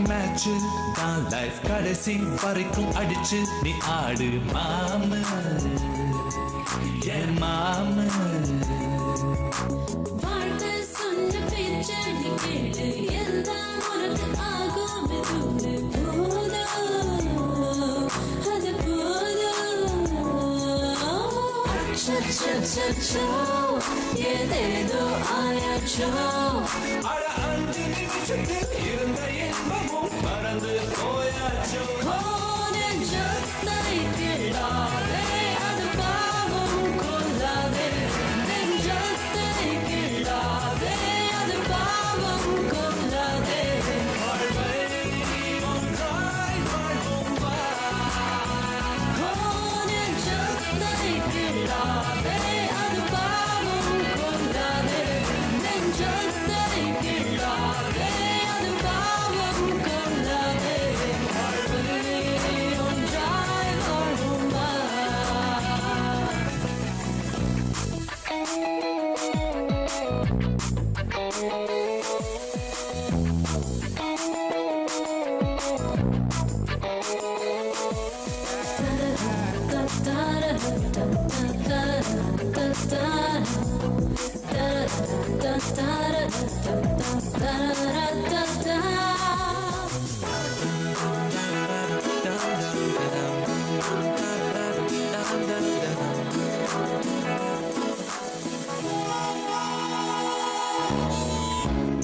Match தான் life கடைசி வரைக்கும் அடிச்சு நீ ஆடு மாம என் மாம வாழ்க்கை சொன்ன பேச்ச நீ கேளு எல்லாம் உனக்கு ஆகும் போதும் அது போதும் அச்சோ ஏதேதோ ஆயாச்சோ அட 5 நிமிஷத்தில் இருந்த இன்பமும் மறந்து போயாச்சோ நெஞ்சத்தை கிள்ளாதே அது பாவம் கொள்ளாதே நெஞ்சத்தை கிள்ளாதே அது பாவம் கொள்ளாதே வாழ்வை ஒன்றாய் வாழ்வோம் வா நெஞ்சத்தை கிள்ளாதே அது பாவம் கொள்ளாதே நெஞ்சத்தை கிள்ளாதே அது பாவம் கொள்ளாதே வாழ்வை ஒன்றாய் வாழ்வோம் வா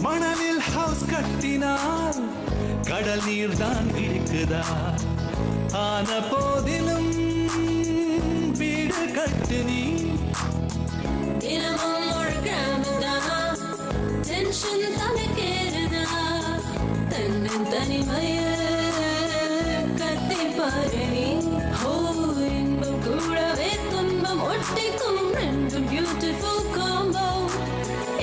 மணலில் ஹவுஸ் கட்டினால் கடல் நீர் தான் இருக்குதா ஆன போதிலும் வீடு கட்டு நீ தினமும் ஒரு கிராமம்தான் டென்ஷன் தனக்கேறுதா தன்னன் தனிமைய கத்தி பாரு நீ ஓ இன்பம் கூடவே துன்பம் ஒட்டிக்கும் ரெண்டும் பியூட்டிஃபுல் காம்போ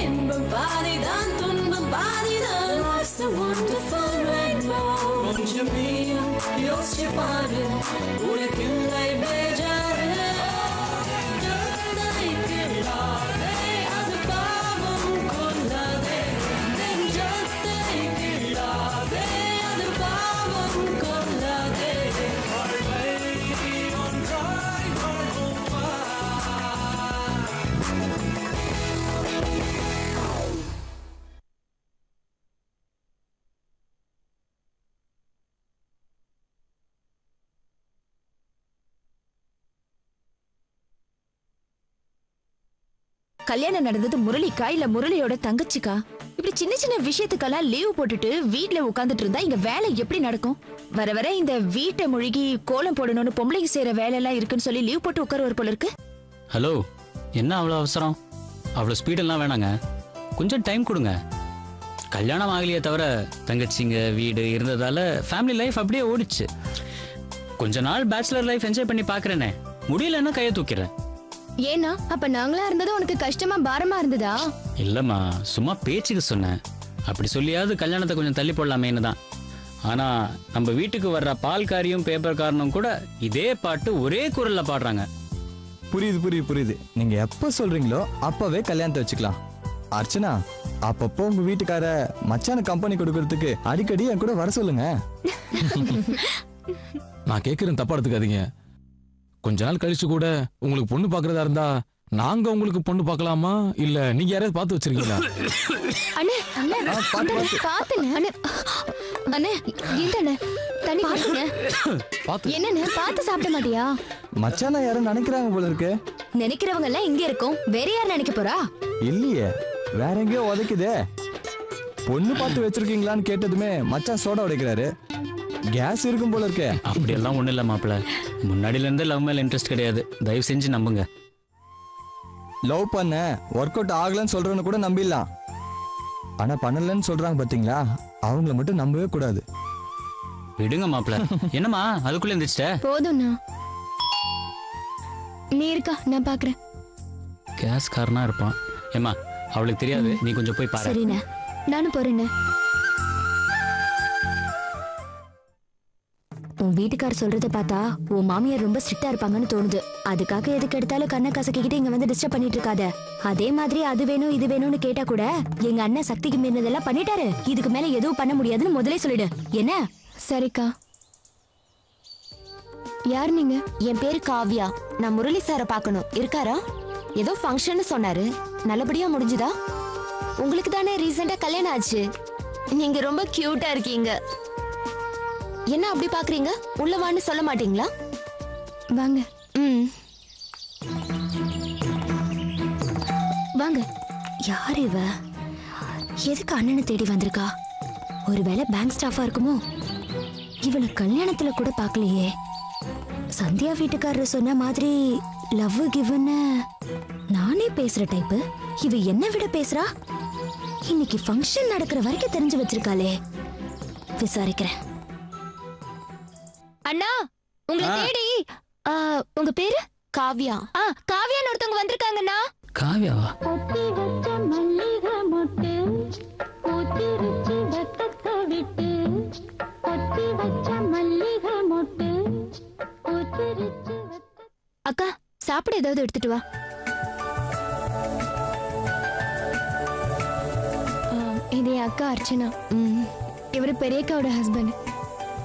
இன்பம் பாதிதான் துன்பம் பாதிதான் Life's a wonderful rainbow கொஞ்சம் நீயும் யோசிச்சு பாரு உனக்கில்லை பேஜாரு நெஞ்சத்தை கிள்ளாதே அது பாவம் கொள்ளாதே நெஞ்சத்தை கிள்ளாதே அது பாவம் கொள்ளாதே வாழ்வை ஒன்றாய் வாழ்வோம் வா கல்யாணம் நடந்தது முரளிக்கா இல்ல முரளியோட தங்கச்சிக்கா? இப்படி சின்ன சின்ன விஷயத்துக்கெல்லாம் லீவ் போட்டுட்டு வீட்ல உட்கார்ந்துட்டு இருந்தா இங்க வேலை எப்படி நடக்கும்? வர வர இந்த வீட்டை முழுகி கோலம் போடணும்னு பொம்பளைங்க செய்யற வேலை எல்லாம் இருக்குன்னு சொல்லி லீவ் போட்டு உட்காருவார் போல இருக்கு. ஹலோ, என்ன அவ்வளோ அவசரம்? அவ்வளோ ஸ்பீடெல்லாம் வேணாங்க, கொஞ்சம் டைம் கொடுங்க. கல்யாணம் ஆகலையே தவிர தங்கச்சிங்க வீடு இருந்ததால ஃபேமிலி லைஃப் அப்படியே ஓடிச்சு. கொஞ்ச நாள் பேச்சுலர் லைஃப் என்ஜாய் பண்ணி பார்க்குறேனே, முடியலன்னா கையை தூக்கிறேன். ஏன்னா அப்ப நாங்களா இருந்தது உனக்கு கஷ்டமா பாரமா இருந்ததா? இல்லம்மா, சும்மா பேச்சுக்கு சொன்னேன். அப்படி சொல்லியாவது கல்யாணத்தை கொஞ்சம் தள்ளி போடலாமேன்னு தான். ஆனா நம்ம வீட்டுக்கு வர்ற பால்காரியும் பேப்பர்காரனும் கூட இதே பாட்டு ஒரே குரல்ல பாடுறாங்க. புரியுது. நீங்க எப்ப சொல்றீங்களோ அப்பவே கல்யாணத்தை வச்சுக்கலாம். அர்ச்சனா, அப்பப்போ உங்க வீட்டுக்கார மச்சான கம்பெனி கொடுக்கறதுக்கு அடிக்கடி என் கூட வர சொல்லுங்க. நான் கேட்கறேன், தப்பா எடுத்துக்காதீங்க. கொஞ்ச நாள் கழிச்சு கூட உங்களுக்கு பொண்ணு பாக்குறதா இருந்தா நாங்க உங்களுக்கு பொண்ணு பார்க்கலாமா, இல்ல நீங்க யாரையாவது பார்த்து வச்சிருக்கீங்களா? அண்ணே அண்ணே பாத்துங்க அண்ணே. அண்ணே என்னண்ணே தண்ணி பாத்துங்க. என்னண்ணே பார்த்து சாப்பிட மாட்டியா? மச்சான யாரும் நினைக்கிறாங்க போல இருக்கு. நினைக்கிறவங்க எல்லாம் இங்க இருக்கும், வேற யார் நினைக்க போறா? இல்லையே, வேற எங்கேயோ உதைக்குதே. பொண்ணு பார்த்து வச்சிருக்கீங்களான்னு கேட்டதுமே மச்சான் சோடா உடைக்கிறாரு. கேஸ் இருக்கும் போல இருக்கே. அப்படியெல்லாம் ஒண்ணும் இல்ல மாப்பிள்ள, முன்னாடில இருந்து லவ் மேல இன்ட்ரெஸ்ட் கிடையாது. தயவு செஞ்சு நம்புங்க. லவ் பண்ண ஒர்க் அவுட் ஆகலன்னு சொல்றவனு கூட நம்பிடலாம். ஆனா பண்ணலன்னு சொல்றாங்க பாத்தீங்களா, அவங்கள மட்டும் நம்பவே கூடாது. விடுங்க மாப்பிள்ள. என்னம்மா அதுக்குள்ள இருந்துச்ச? போதும்ண்ணா, நீ இருக்கா, நான் பாக்குறேன். கேஸ்காரனா இருப்பான். ஏம்மா அவளுக்கு தெரியாது, நீ கொஞ்சம் போய் பாரு. சரிண்ணே, நானும் போறேண்ணே. உன் வீட்டுக்கார் சொல்றத பார்த்தா உன் மாமியார் ரொம்ப ஸ்ட்ரிக்டா இருப்பாங்கன்னு தோணுது. அதுக்காக எதுக்கு எடுத்தாலும் கண்ணை கசக்கிக்கிட்டு இங்க வந்து டிஸ்டர்ப் பண்ணிட்டு இருக்காத. அதே மாதிரி அது வேணும் இது வேணும்னு கேட்டா கூட எங்க அண்ணன் சக்திக்கு மீறினதெல்லாம் பண்ணிட்டாரு, இதுக்கு மேல எதுவும் பண்ண முடியாதுன்னு முதலே சொல்லிடு. என்ன? சரிக்கா. யார் நீங்க? என் பேரு காவ்யா. நான் முரளி சாரை பார்க்கணும். இருக்காரா? ஏதோ ஃபங்க்ஷன் சொன்னாரு, நல்லபடியா முடிஞ்சுதா? உங்களுக்கு தானே ரீசெண்டா கல்யாணம் ஆச்சு. நீங்க ரொம்ப கியூட்டா இருக்கீங்க. என்ன அப்படி பாக்குறீங்க? உள்ள வான்னு சொல்ல மாட்டீங்களா? வாங்க. வாங்க. யார் இவ? எதுக்கு அண்ணனை தேடி வந்திருக்கா? ஒருவேளை பேங்க் ஸ்டாஃபா இருக்குமோ? இவளை கல்யாணத்துல கூட பார்க்கலையே. சந்தியா வீட்டுக்காரர் சொன்ன மாதிரி லவ் கிவ்னு நானே பேசுற டைப்பு. இவ என்ன விட பேசுறா? இன்னைக்கு ஃபங்க்ஷன் நடக்கிற வரைக்கும் தெரிஞ்சு வச்சிருக்காளே. விசாரிக்கிறேன். அண்ணா, உங்களை தேடி. உங்க பேரு? காவ்யா. காவ்யான்னு ஒருத்தவங்க வந்திருக்காங்கண்ணா. காவ்யாவா? அக்கா, சாப்பிட ஏதாவது எடுத்துட்டு வா. இது என் அக்கா அர்ச்சனா. இவரு பெரியக்காவோட ஹஸ்பண்ட்.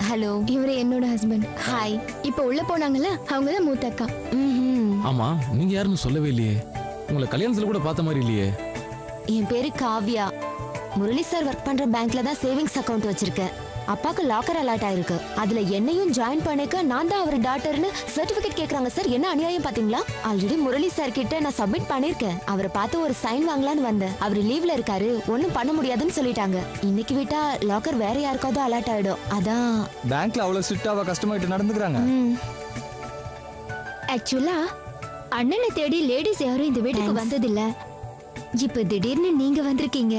ஹலோ. இவரு என்னோட ஹஸ்பண்ட். ஹாய். இப்ப உள்ள போனாங்கல்ல, அவங்க தான் மூத்த அக்கா. ஆமா, நீங்க யாருன்னு சொல்லவே இல்லையே. உங்களை கல்யாணத்துல கூட பார்த்த மாதிரி இல்லையே. என் பேரு காவ்யா. முரளி சார் ஒர்க் பண்ற பேங்க்ல தான் சேவிங்ஸ் அக்கவுண்ட் வச்சிருக்கேன். அப்பாக்கு லாக்கர் அலாட் ஆயிருக்கு. அதுல என்னையும் ஜாயின் பண்ணிக்க நான் தான் அவர் டாட்டர்னு சர்டிபிகேட் கேக்குறாங்க சார். என்ன அநியாயம் பாத்தீங்களா? ஆல்ரெடி முரளி சார் கிட்ட நான் சப்மிட் பண்ணிருக்கேன். அவரை பார்த்து ஒரு சைன் வாங்கலான்னு வந்தேன். அவர் லீவ்ல இருக்காரு, ஒன்னும் பண்ண முடியாதுன்னு சொல்லிட்டாங்க. இன்னைக்கு விட்டா லாக்கர் வேற யாருக்காவது அலாட் ஆயிடும். அதான். பேங்க்ல அவ்வளவு ஸ்ட்ரிக்டாவா கஸ்டமர் கிட்ட நடந்துக்கிறாங்க? ஆக்சுவலா அண்ணனை தேடி லேடிஸ் யாரும் இந்த வீட்டுக்கு வந்ததில்ல. இப்ப திடீர்னு நீங்க வந்திருக்கீங்க.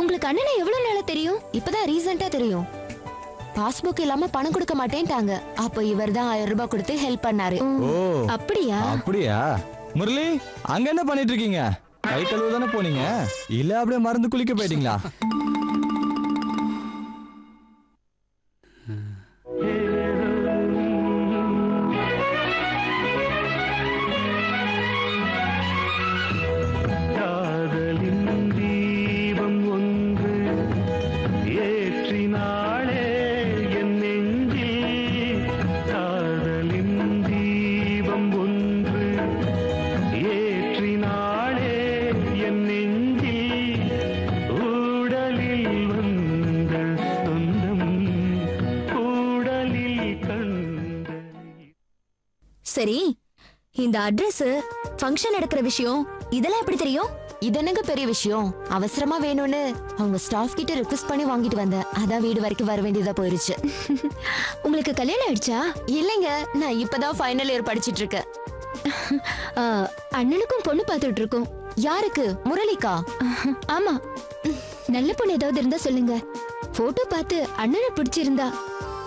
உங்களுக்கு அண்ணனை எவ்வளவு நாளா தெரியும்? இப்பதான் ரீசெண்டா தெரியும். பாஸ்புக் இல்லாம பணம் கொடுக்க மாட்டேன்ட்டாங்க. அப்ப இவர் தான் 1000 ரூபாய் கொடுத்து ஹெல்ப் பண்ணாரு. ஓ, அப்படியா? அப்படியா? முரளி, அங்க என்ன பண்ணிட்டு இருக்கீங்க? கை கழுவு தானே போனீங்க, இல்ல அப்படியே மருந்து குளிக்க போயிட்டீங்களா? சரி, இந்த அட்ரஸ், ஃபங்க்ஷன் நடக்கிற விஷயம் இதெல்லாம் எப்படி தெரியும்? இது என்னங்க பெரிய விஷயம்? அவசரமா வேணும்னு அவங்க ஸ்டாஃப் கிட்ட ரிக்வெஸ்ட் பண்ணி வாங்கிட்டு வந்தேன். அதான் வீடு வரைக்கும் வர வேண்டியதா போயிருச்சு. உங்களுக்கு கல்யாணம் ஆயிடுச்சா? இல்லைங்க, நான் இப்பதான் ஃபைனல் இயர் படிச்சிட்டு இருக்கேன். அண்ணனுக்கும் பொண்ணு பார்த்துட்டு இருக்கோம். யாருக்கு? முரளிக்கா? ஆமா. நல்ல பொண்ணு ஏதாவது இருந்தா சொல்லுங்க. போட்டோ பார்த்து அண்ணனை பிடிச்சிருந்தா.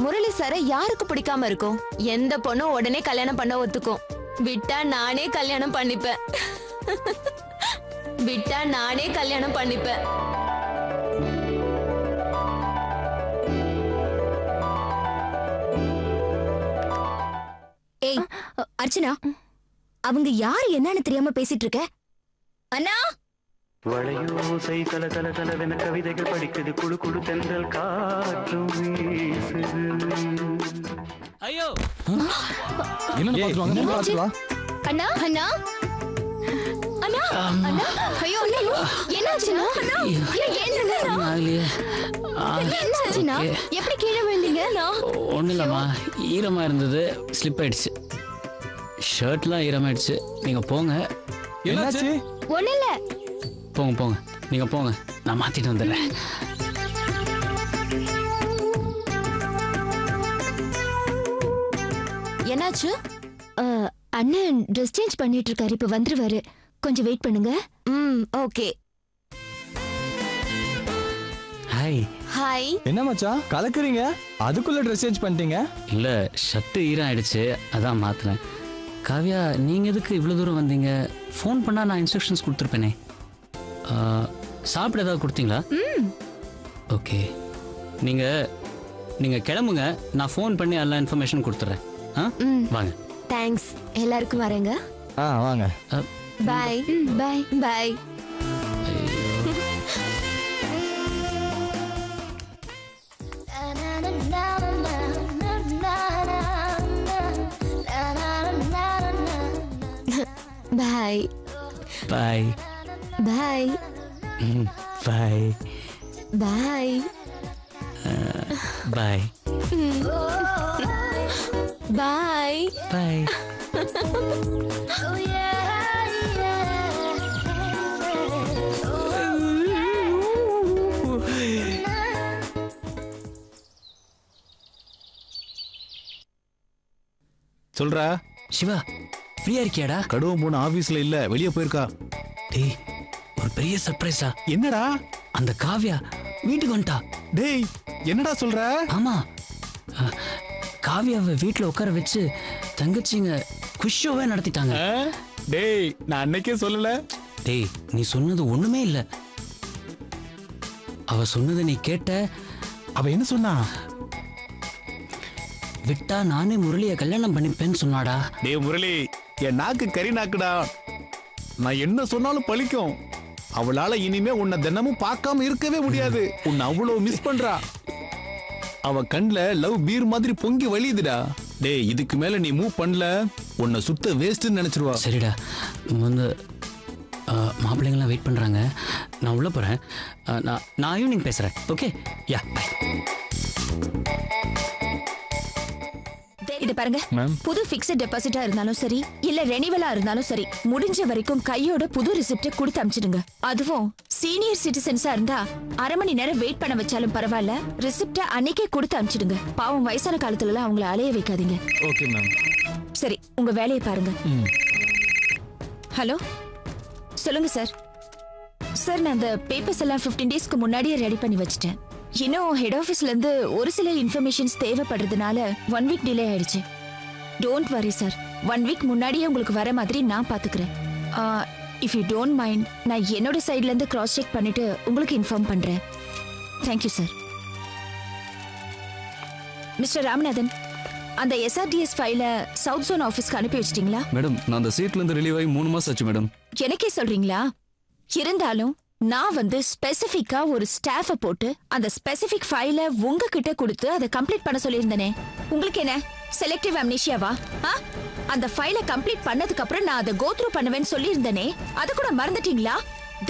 முரளி சார யாருக்கு பிடிக்காம இருக்கும்? எந்த பொண்ணும் உடனே கல்யாணம் பண்ண ஒத்துக்கும். விட்டா நானே கல்யாணம் பண்ணிப்பேன். விட்டா நானே கல்யாணம் பண்ணிப்பேன். ஏய் அர்ச்சனா, அவங்க யாரு என்னன்னு தெரியாம பேசிட்டு இருக்க? அண்ணா, வளையோசை தல தல தலவென கவிதைகள் படிக்குது, குடு குடு தென்றல் காற்றும் வீசுது. ஐயோ, என்னன்னு ஏய், பாத்துருவாங்க. நீ பார்த்து வா. அண்ணா, அண்ணா, அண்ணா, அண்ணா, ஐயோ, ஐயோ, என்னாச்சுண்ணா? அண்ணா, என்னாச்சுண்ணா? எப்படி கீழே விழுந்தீங்க? ஒன்றும் இல்லைம்மா, ஈரமாக இருந்தது, ஸ்லிப் ஆயிடுச்சு. ஷர்ட்லாம் ஈரமாயிடுச்சு. நீங்கள் போங்க. என்னாச்சு? ஒண்ணு இல்ல. போங்க போங்க, நீங்கள் போங்க, நான் மாற்றிட்டு வந்துடுறேன். என்னாச்சு? அண்ணன் ட்ரெஸ் சேஞ்ச் பண்ணிட்டு இருக்காரு, இப்ப வந்துருவாரு. கொஞ்சம் வெயிட் பண்ணுங்க. ஓகே. ஹாய். ஹாய். என்ன மச்சான் கலக்குறீங்க? அதுக்குள்ள ட்ரெஸ் சேஞ்ச் பண்ணிட்டீங்க? இல்லை, ஷர்ட்டு ஈரம் ஆயிடுச்சு, அதான் மாற்றினேன். காவ்யா நீங்கள் எதுக்கு இவ்வளோ தூரம் வந்தீங்க? ஃபோன் பண்ணால் நான் இன்ஸ்ட்ரக்ஷன்ஸ் கொடுத்துருப்பேனே. சாப்பிட ஏதாவது கொடுத்தீங்களா? ஓகே, நீங்கள் கிளம்புங்க. நான் ஃபோன் பண்ணி எல்லா இன்ஃபர்மேஷன் கொடுத்துட்றேன். வாங்க. தேங்க்ஸ். எல்லாருக்கும் வரேங்க. வாங்க. பாய். பாய். பாய். பாய். பாய். பாய். பாய். பாய். பாய். பாய். பாய். சொல்றா சிவா, ஃப்ரீயா இருக்கியாடா? கடுவம் போன ஆபீஸ்ல இல்ல, வெளியே போயிருக்கா. டேய், ஒரு பெரிய சர்ப்ரைஸா. என்னடா? அந்த காவ்யா வீட்டுக்கு வந்துட்டா. டேய், என்னடா சொல்ற? ஆமா, காவ்யாவை வீட்டுல உட்கார வச்சு தங்கச்சிங்க குஷோவே நடத்திட்டாங்க. டேய், நான் அன்னைக்கே சொல்லல. டேய், நீ சொன்னது ஒண்ணுமே இல்ல. அவ சொன்னதை நீ கேட்ட? அவ என்ன சொன்னா? விட்டா நானே முரளிய கல்யாணம் பண்ணிப்பேன்னு சொன்னாடா. டேய் முரளி, என் நாக்கு கறி நாக்குடா. நான் என்ன சொன்னாலும் பழிக்கும். அவளால இனிமே உன்னை தினமும் பார்க்காம இருக்கவே முடியாது. உன்னை அவ்வளவு மிஸ் பண்றா. அவ கண்ல லவ் பீர் மாதிரி பொங்கி வழியுதுடா. டேய், இதுக்கு மேல நீ மூவ் பண்ணல, உன்னை சுத்த வேஸ்ட்னு நினைச்சிருவா. சரிடா, வந்து மாப்பிள்ளைங்களாம் வெயிட் பண்றாங்க. நான் உள்ள போறேன். நான் ஈவினிங் பேசுறேன். Okay, ya, bye. இது பாருங்க, புது பிக்ஸட் டெபாசிட்டா இருந்தாலும் சரி இல்ல ரெனிவலா இருந்தாலும் சரி, முடிஞ்ச வரைக்கும் கையோட புது ரிசிப்ட கொடுத்து அனுப்பிச்சிடுங்க. அதுவும் சீனியர் சிட்டிசன்ஸா இருந்தா அரை மணி நேரம் வெயிட் பண்ண வச்சாலும் பரவாயில்ல, ரிசிப்ட அன்னைக்கே கொடுத்து அனுப்பிச்சிடுங்க. பாவம் வயசான காலத்துல எல்லாம் அவங்கள அலைய வைக்காதீங்க. Okay ma'am. சரி, உங்க வேலையை பாருங்க. ஹலோ, சொல்லுங்க சார். சார், நான் அந்த பேப்பர்ஸ் எல்லாம் 15 டேஸ்க்கு முன்னாடியே ரெடி பண்ணி வச்சிட்டேன். இன்னும் ஹெட் ஆஃபீஸ்ல இருந்து ஒரு சில இன்ஃபர்மேஷன்ஸ் தேவைப்படுறதுனால 1 வீக் டிலே ஆயிடுச்சு. டோன்ட் வரி சார், 1 வீக் முன்னாடியே உங்களுக்கு வர மாதிரி நான் பாத்துக்கிறேன். இஃப் யூ டோன்ட் மைண்ட், நான் என்னோட சைட்ல இருந்து கிராஸ் செக் பண்ணிட்டு உங்களுக்கு இன்ஃபார்ம் பண்றேன். Thank you sir. மிஸ்டர் ராமநாதன், அந்த எஸ்ஆர்டிஎஸ் ஃபைல சவுத் ஜோன் ஆபீஸ்க்கு அனுப்பி வச்சிட்டீங்களா? மேடம், நான் அந்த சீட்ல இருந்து ரிலீவ் ஆகி 3 மாசம் ஆச்சு மேடம். எனக்கே சொல்றீங்களா? இருந்தாலும் நான் வந்து ஸ்பெசிஃபிக்கா ஒரு ஸ்டாஃப போட்டு அந்த ஸ்பெசிஃபிக் ஃபைல உங்ககிட்ட கொடுத்து அதை கம்ப்ளீட் பண்ண சொல்லியிருந்தேனே. உங்களுக்கு என்ன செலக்டிவ் அம்னீஷியாவா? அந்த ஃபைல கம்ப்ளீட் பண்ணதுக்கு அப்புறம் நான் அதை கோ த்ரூ பண்ணுவேன்னு சொல்லியிருந்தேனே, அது கூட மறந்துட்டீங்களா?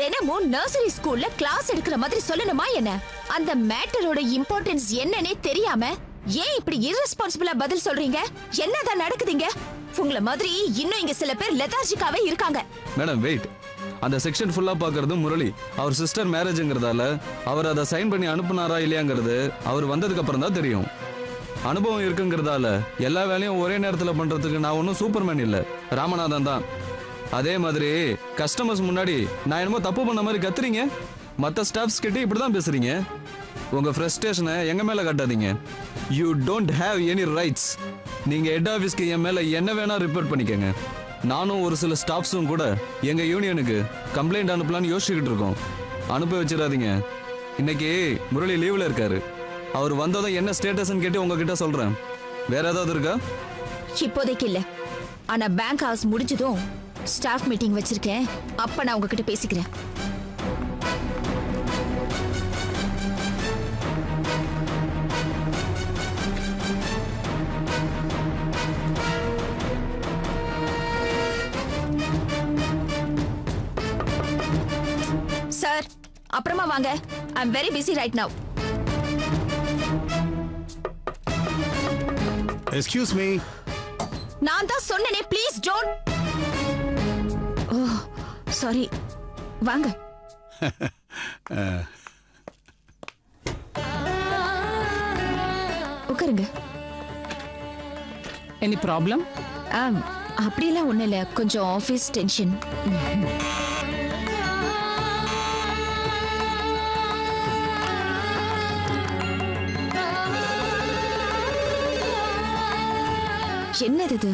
தினமும் நர்சரி ஸ்கூல்ல கிளாஸ் எடுக்கிற மாதிரி சொல்லணுமா என்ன? அந்த மேட்டரோட இம்பார்ட்டன்ஸ் என்னன்னே தெரியாம ஏன் இப்படி irresponsible-ஆ பதில் சொல்றீங்க? என்னதான் நடக்குதுங்க? உங்கள மாதிரி இன்னும் இங்க சில பேர் லெதார்ஜிக்காவே இருக்காங்க. மேடம் வெயிட், அந்த செக்ஷன் ஃபுல்லா பாக்குறது முரளி. அவர் சிஸ்டர் மேரேஜ்ங்கிறதால அவர் அதை சைன் பண்ணி அனுப்புனாரா இல்லையாங்கிறது அவர் வந்ததுக்கு அப்புறம் தான் தெரியும். அனுபவம் இருக்குங்கிறதால எல்லா வேலையும் ஒரே நேரத்துல பண்றதுக்கு நான் ஒன்றும் சூப்பர்மேன் இல்லை, ராமநாதன் தான். அதே மாதிரி கஸ்டமர்ஸ் முன்னாடி நான் என்னமோ தப்பு பண்ண மாதிரி கத்துறீங்க. மற்ற ஸ்டாஃப்ஸ் கிட்ட இப்படிதான் பேசுறீங்க. உங்க ஃப்ரஸ்ட்ரேஷனை எங்க மேல காட்டாதீங்க. You don't have any rights. நீங்க ஹெட் ஆஃபீஸ்க்கு என் மேல என்ன வேணா ரிப்போர்ட் பண்ணிக்கங்க. நானும் ஒரு சில ஸ்டாஃப்ஸும் கூட எங்க யூனியனுக்கு கம்ப்ளைண்ட் அனுப்பலான்னு யோசிச்சுக்கிட்டு இருக்கோம். அனுப்ப வச்சிடாதீங்க. இன்னைக்கு முரளி லீவ்ல இருக்காரு. அவர் வந்ததும் என்ன ஸ்டேட்டஸ்ன்னு கேட்டு உங்ககிட்ட சொல்றேன். வேற ஏதாவது இருக்கா? இப்போதைக்கு இல்ல. ஆனா பேங்க் ஹவுஸ் முடிஞ்சதும் ஸ்டாஃப் மீட்டிங் வச்சிருக்கேன். அப்ப நான் உங்ககிட்ட பேசிக்கிறேன். சார், அப்புறமா வாங்க. I am very busy right now. Excuse me. நான் தான் சொன்னேனே, ப்ளீஸ் டோன்ட். ஓ சாரி, வாங்க. உட்காருங்க. Any problem? அப்படியெல்லாம் ஒண்ணும் இல்ல, கொஞ்சம் ஆபீஸ் டென்ஷன். என்னது இது?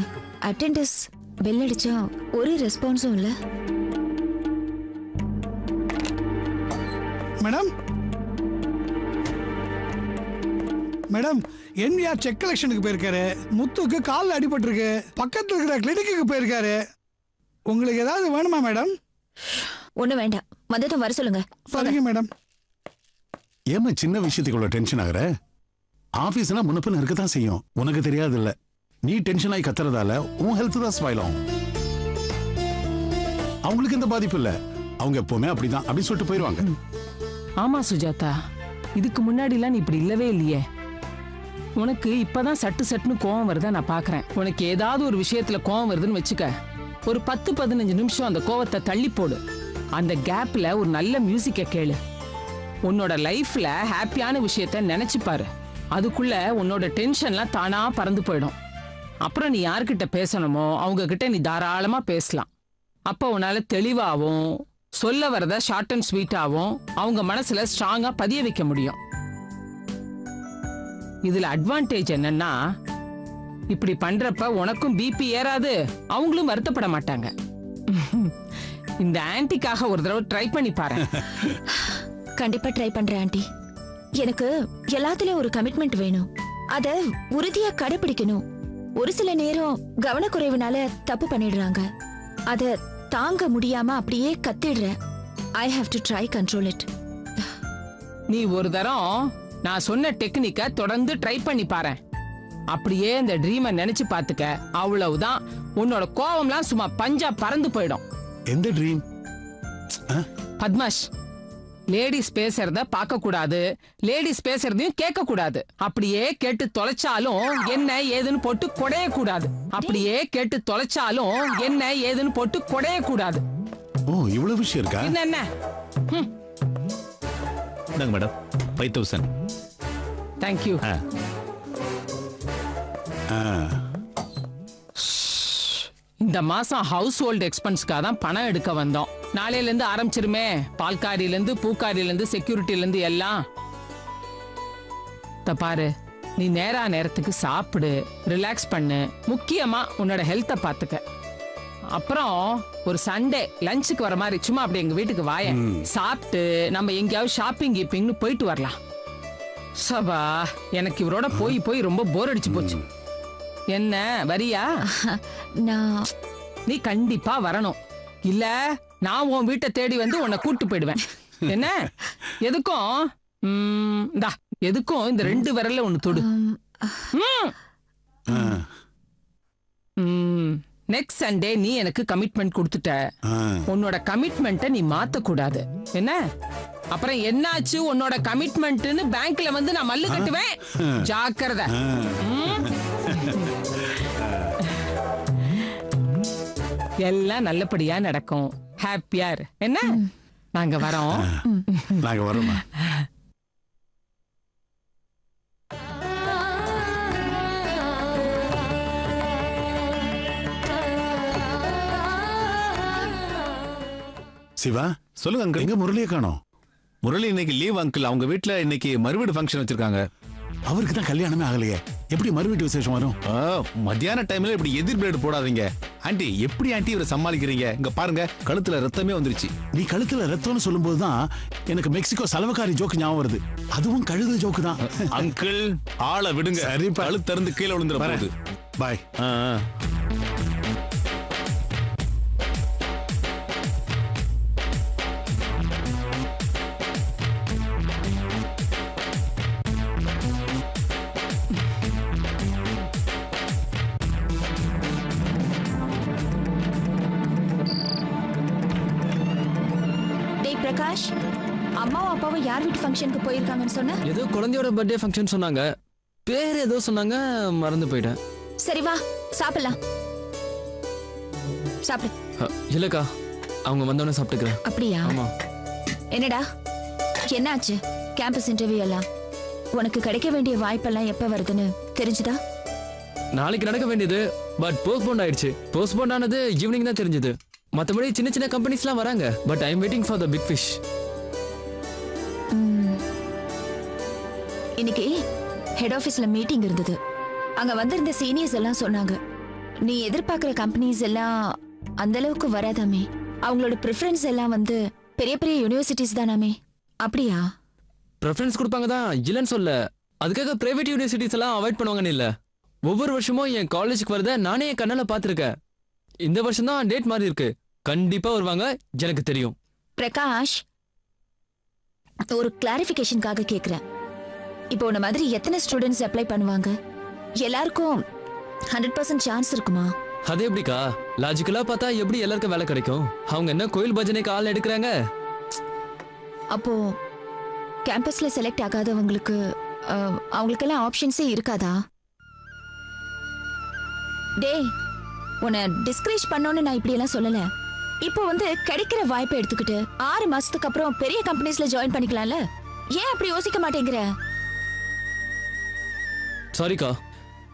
அட்டெண்டன்ஸ் பெல் அடிச்சா ஒரு ரெஸ்பான்ஸும் இல்ல. மேடம் மேடம் என்விஆர் செக் கலெக்ஷனுக்கு போயிருக்காரு. முத்துக்கு காலில் அடிபட்டிருக்கு. பக்கத்தில் இருக்கிற கிளினிக்கு போயிருக்காரு. உங்களுக்கு ஏதாவது வேணுமா மேடம்? ஒண்ணு வேண்டாம், வந்ததும் வர சொல்லுங்க. சரிங்க மேடம். ஏமா சின்ன விஷயத்துக்குள்ள டென்ஷன் ஆகுற? ஆபீஸ்னா முன்னப்பின் இருக்கத்தான் செய்யும். உனக்கு தெரியாது இல்ல, நீ டென்ஷன் ஆகி கத்துறதால உன் ஹெல்த் தான் ஸ்பாயில் ஆகும். அவங்களுக்கு எந்த பாதிப்பு இல்ல, அவங்க எப்பவுமே அப்படிதான் அப்படின்னு சொல்லிட்டு போயிருவாங்க. ஆமா சுஜாதா, இதுக்கு முன்னாடிலாம் நீ இப்படி இல்லவே இல்லையே. உனக்கு இப்பதான் சட்டு சட்டுன்னு கோவம் வருதா நான் பாக்குறேன். உனக்கு ஏதாவது ஒரு விஷயத்துல கோவம் வருதுன்னு வச்சுக்க, ஒரு 10-15 நிமிஷம் அந்த கோவத்தை தள்ளி போடு. அந்த கேப்ல ஒரு நல்ல மியூசிக்கை கேளு. உன்னோட லைஃப்ல ஹாப்பியான விஷயத்த நினைச்சு பாரு. அதுக்குள்ள உன்னோட டென்ஷன்லாம் தானா பறந்து போயிடும். அப்புறம் நீ யார்கிட்ட பேசணுமோ அவங்க கிட்ட நீ தாராளமா பேசலாம். அப்ப உன்னால தெளிவாகவும் சொல்ல வரத ஷார்ட் அண்ட் ஸ்வீட்டாகவும் அவங்க மனசுல ஸ்ட்ராங்கா பதிய வைக்க முடியும். இதுல அட்வான்டேஜ் என்னன்னா, இப்படி பண்றப்ப உனக்கும் பிபி ஏறாது, அவங்களும் வருத்தப்பட மாட்டாங்க. இந்த ஆன்டிக்காக ஒரு தடவை ட்ரை பண்ணி பாரு. கண்டிப்பா ட்ரை பண்றேன் ஆண்டி. எனக்கு எல்லாத்துலயும் ஒரு கமிட்மெண்ட் வேணும். அத உறுதியா கடைபிடிக்கணும். ஒரு சில நேரம் கவனக்குறைவுனால தப்பு பண்ணிடுறாங்க. அத தாங்க முடியாம அப்படியே கத்திடுறேன். I have to try control it. நீ ஒரு தரம் நான் சொன்ன டெக்னிக்க தொடர்ந்து ட்ரை பண்ணி பாரு. அப்படியே இந்த ட்ரீமை நினைச்சு பாத்துக்க, அவ்வளவுதான். உன்னோட கோவம்லாம் சும்மா பஞ்சா பறந்து போயிடும். எந்த ட்ரீம்? பத்மாஷ், லேடிஸ் பேசுறத பார்க்க கூடாது, லேடிஸ் பேசுறதையும் கேட்க கூடாது. அப்படியே கேட்டு தொலைச்சாலும் என்ன ஏதுன்னு போட்டு கொடைய கூடாது. அப்படியே கேட்டு தொலைச்சாலும் என்ன ஏதுன்னு போட்டு கொடைய கூடாது. ஓ, இவ்வளவு விஷயம் இருக்கா? என்ன இந்தாங்க மேடம், 5000. தேங்க்யூ. இந்த மாசம் ஹவுஸ் ஹோல்டு எக்ஸ்பென்ஸ்க்காக தான் பணம் எடுக்க வந்தோம். நாளையில இருந்து ஆரம்பிச்சிருமே. பால்காரியில இருந்து, பூக்காரியில இருந்து, செக்யூரிட்டில இருந்து எல்லாம். பாரு, நீ நேரா நேரத்துக்கு சாப்பிடு, ரிலாக்ஸ் பண்ணு. முக்கியமா உன்னோட ஹெல்த்தை பாத்துக்க. அப்புறம் ஒரு சண்டே லஞ்சுக்கு வர மாதிரி சும்மா அப்படி எங்க வீட்டுக்கு வாய, சாப்பிட்டு நம்ம எங்கேயாவது ஷாப்பிங் கீப்பிங்னு போயிட்டு வரலாம். சபா, எனக்கு இவரோட போய் போய் ரொம்ப போர் அடிச்சு போச்சு. என்ன வரியா? நீ கண்டிப்பா வரணும். இல்ல நான் உன் வீட்டை தேடி வந்து உன்னை கூட்டு போயிடுவேன். என்ன எதுக்கும் இந்த 2 விரல்ல ஒண்ணு தொடு. நெக்ஸ்ட் சண்டே நீ எனக்கு கமிட்மெண்ட் கொடுத்துட்ட. உன்னோட கமிட்மெண்ட்டை நீ மாத்த கூடாது. என்ன அப்புறம் என்னாச்சு உன்னோட கமிட்மெண்ட்னு பேங்க்ல வந்து நான் மல்லு கட்டுவேன். ஜாக்கிரதை. எல்லாம் நல்லபடியா நடக்கும். ஹாப்பியா இரு. என்ன நாங்க வரோம். நாங்க வரோமா? சிவா, சொல்லுங்க அங்கிள். எங்க முரளியை காணோம்? முரளி இன்னைக்கு லீவ் அங்கிள். அவங்க வீட்ல இன்னைக்கு மறுவீடு ஃபங்க்ஷன் வச்சிருக்காங்க. அவருக்கு தான் கல்யாணமே ஆகலையே, எப்படி மறுவீட்டு விசேஷம் வரும்? மத்தியான டைம்ல இப்படி எதிர் பிளேடு போடாதீங்க. ஆண்டி, எப்படி ஆண்டி இவரை சமாளிக்கிறீங்க? இங்க பாருங்க, கழுத்துல ரத்தமே வந்துருச்சு. நீ கழுத்துல ரத்தம்னு சொல்லும் போதுதான் எனக்கு மெக்சிகோ சலவக்காரி ஜோக்கு ஞாபகம் வருது. அதுவும் கழுத ஜோக்கு தான். அங்கிள், ஆளை விடுங்க. சரி, கழுத்தருந்து கீழே விழுந்துற போகுது. பாய். பிரகாஷ், அம்மாவும் அப்பாவும் யார் வீட்டு ஃபங்க்ஷனுக்கு போயிருக்காங்கன்னு சொன்ன? ஏதோ குழந்தையோட பர்த்டே ஃபங்க்ஷன் சொன்னாங்க. பேர் ஏதோ சொன்னாங்க, மறந்து போயிட்டேன். சரி வா சாப்பிடலாம். சாப்பிடு. இல்லக்கா, அவங்க வந்தோடனே சாப்பிட்டுக்கிறேன். அப்படியா? ஆமா. என்னடா என்னாச்சு? கேம்பஸ் இன்டர்வியூ எல்லாம் உனக்கு கிடைக்க வேண்டிய வாய்ப்பெல்லாம் எப்ப வருதுன்னு தெரிஞ்சுதா? நாளைக்கு நடக்க வேண்டியது, பட் போஸ்ட்போன் ஆயிடுச்சு. போஸ்ட்போன் ஆனது ஈவினிங் தான் தெரிஞ்சது. மற்றபடி சின்ன சின்ன கம்பெனிஸ்லாம் வராங்க, but I am waiting for the big fish. இன்னைக்கு ஹெட் ஆபீஸ்ல மீட்டிங் இருந்தது. அங்க வந்திருந்த சீனியர்ஸ் எல்லாம் சொன்னாங்க, நீ எதிர்பார்க்கிற கம்பெனிஸ் எல்லாம் அந்த அளவுக்கு வராதாமே. அவங்களோட ப்ரிஃபரன்ஸ் எல்லாம் வந்து பெரிய பெரிய யூனிவர்சிட்டிஸ் தானாமே. அப்படியா? ப்ரெஃபரன்ஸ் கொடுப்பாங்க தான், இல்லைன்னு சொல்ல. அதுக்காக பிரைவேட் யூனிவர்சிட்டிஸ் எல்லாம் அவாய்ட் பண்ணுவாங்கன்னு இல்லை. ஒவ்வொரு வருஷமும் என் காலேஜுக்கு வரத நானே என் கண்ணால பார்த்துருக்கேன். இந்த வருஷம் தான் டேட் மாதிரி இருக்கு. கண்டிப்பா வருவாங்க, எனக்கு தெரியும். பிரகாஷ், ஒரு கிளாரிஃபிகேஷனுக்காக கேக்குறேன். இப்போ உன்ன மாதிரி எத்தனை ஸ்டூடெண்ட்ஸ் அப்ளை பண்ணுவாங்க? எல்லாருக்கும் 100% சான்ஸ் இருக்குமா? அது எப்படிக்கா? லாஜிக்கலா பார்த்தா எப்படி எல்லாருக்கும் வேலை கிடைக்கும்? அவங்க என்ன கோயில் பஜனைக்கு ஆள் எடுக்கிறாங்க? அப்போ கேம்பஸ்ல செலக்ட் ஆகாதவங்களுக்கு அவங்களுக்கெல்லாம் ஆப்ஷன்ஸே இருக்காதா? டேய், உன்னை டிஸ்கரேஜ் பண்ணோன்னு நான் இப்படி எல்லாம் சொல்லல. இப்போ வந்து கிடைக்கிற வாய்ப்பை எடுத்துக்கிட்டு 6 மாசத்துக்கு அப்புறம் பெரிய கம்பெனிஸ்ல ஜாயின் பண்ணிக்கலாம்ல. ஏன் அப்படி யோசிக்க மாட்டேங்கிற? சாரிக்கா,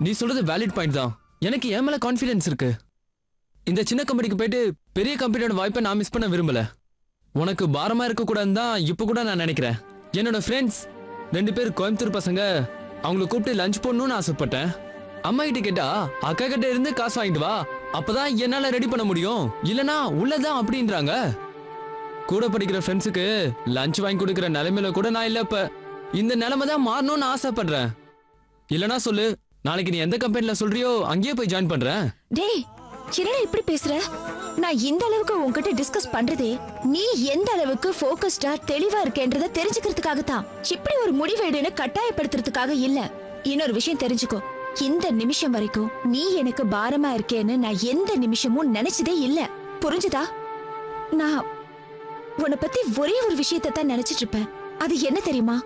நீ சொல்றது வேலிட் பாயிண்ட் தான். எனக்கு என் மேல கான்ஃபிடன்ஸ் இருக்கு. இந்த சின்ன கம்பெனிக்கு போயிட்டு பெரிய கம்பெனியோட வாய்ப்பை நான் மிஸ் பண்ண விரும்பல. உனக்கு பாரமா இருக்க கூடாதுன்னு தான் இப்ப கூட நான் நினைக்கிறேன். என்னோட ஃப்ரெண்ட்ஸ் 2 பேர் கோயம்புத்தூர் பசங்க, அவங்கள கூப்பிட்டு லஞ்ச் போடணும்னு ஆசைப்பட்டேன். அம்மா கிட்ட கேட்டா அக்கா கிட்ட இருந்து காசு வாங்கிட்டு வா, அப்பதான் என்னால ரெடி பண்ண முடியும், இல்லனா உள்ளதான் அப்படின்றாங்க. கூட படிக்கிற ஃப்ரெண்ட்ஸுக்கு லஞ்ச் வாங்கி கொடுக்கிற நிலைமையில கூட நான் இல்ல. இப்ப இந்த நிலைமை தான் மாறணும்னு ஆசைப்படுறேன். இல்லனா சொல்லு, நாளைக்கு நீ எந்த கம்பெனில சொல்றியோ அங்கேயே போய் ஜாயின் பண்றேன். டேய், என்னடா இப்படி பேசுற? நான் இந்த அளவுக்கு உன்கிட்ட டிஸ்கஸ் பண்றதே நீ எந்த அளவுக்கு ஃபோக்கஸ்டா தெளிவா இருக்கேன்றத தெரிஞ்சுக்கிறதுக்காக தான். இப்படி ஒரு முடிவெடுன்னு கட்டாயப்படுத்துறதுக்காக இல்ல. இன்னொரு விஷயம் தெரிஞ்சுக்கோ, இந்த நிமிஷம் வரைக்கும் நீ எனக்கு பாரமா இருக்கேன்னு நான் எந்த நிமிஷமும் நினைச்சதே இல்ல. புரிஞ்சுதா? நான் உன்னை பத்தி ஒரே ஒரு விஷயத்தை தான் நினைச்சிட்டு இருப்பேன். அது என்ன தெரியுமா?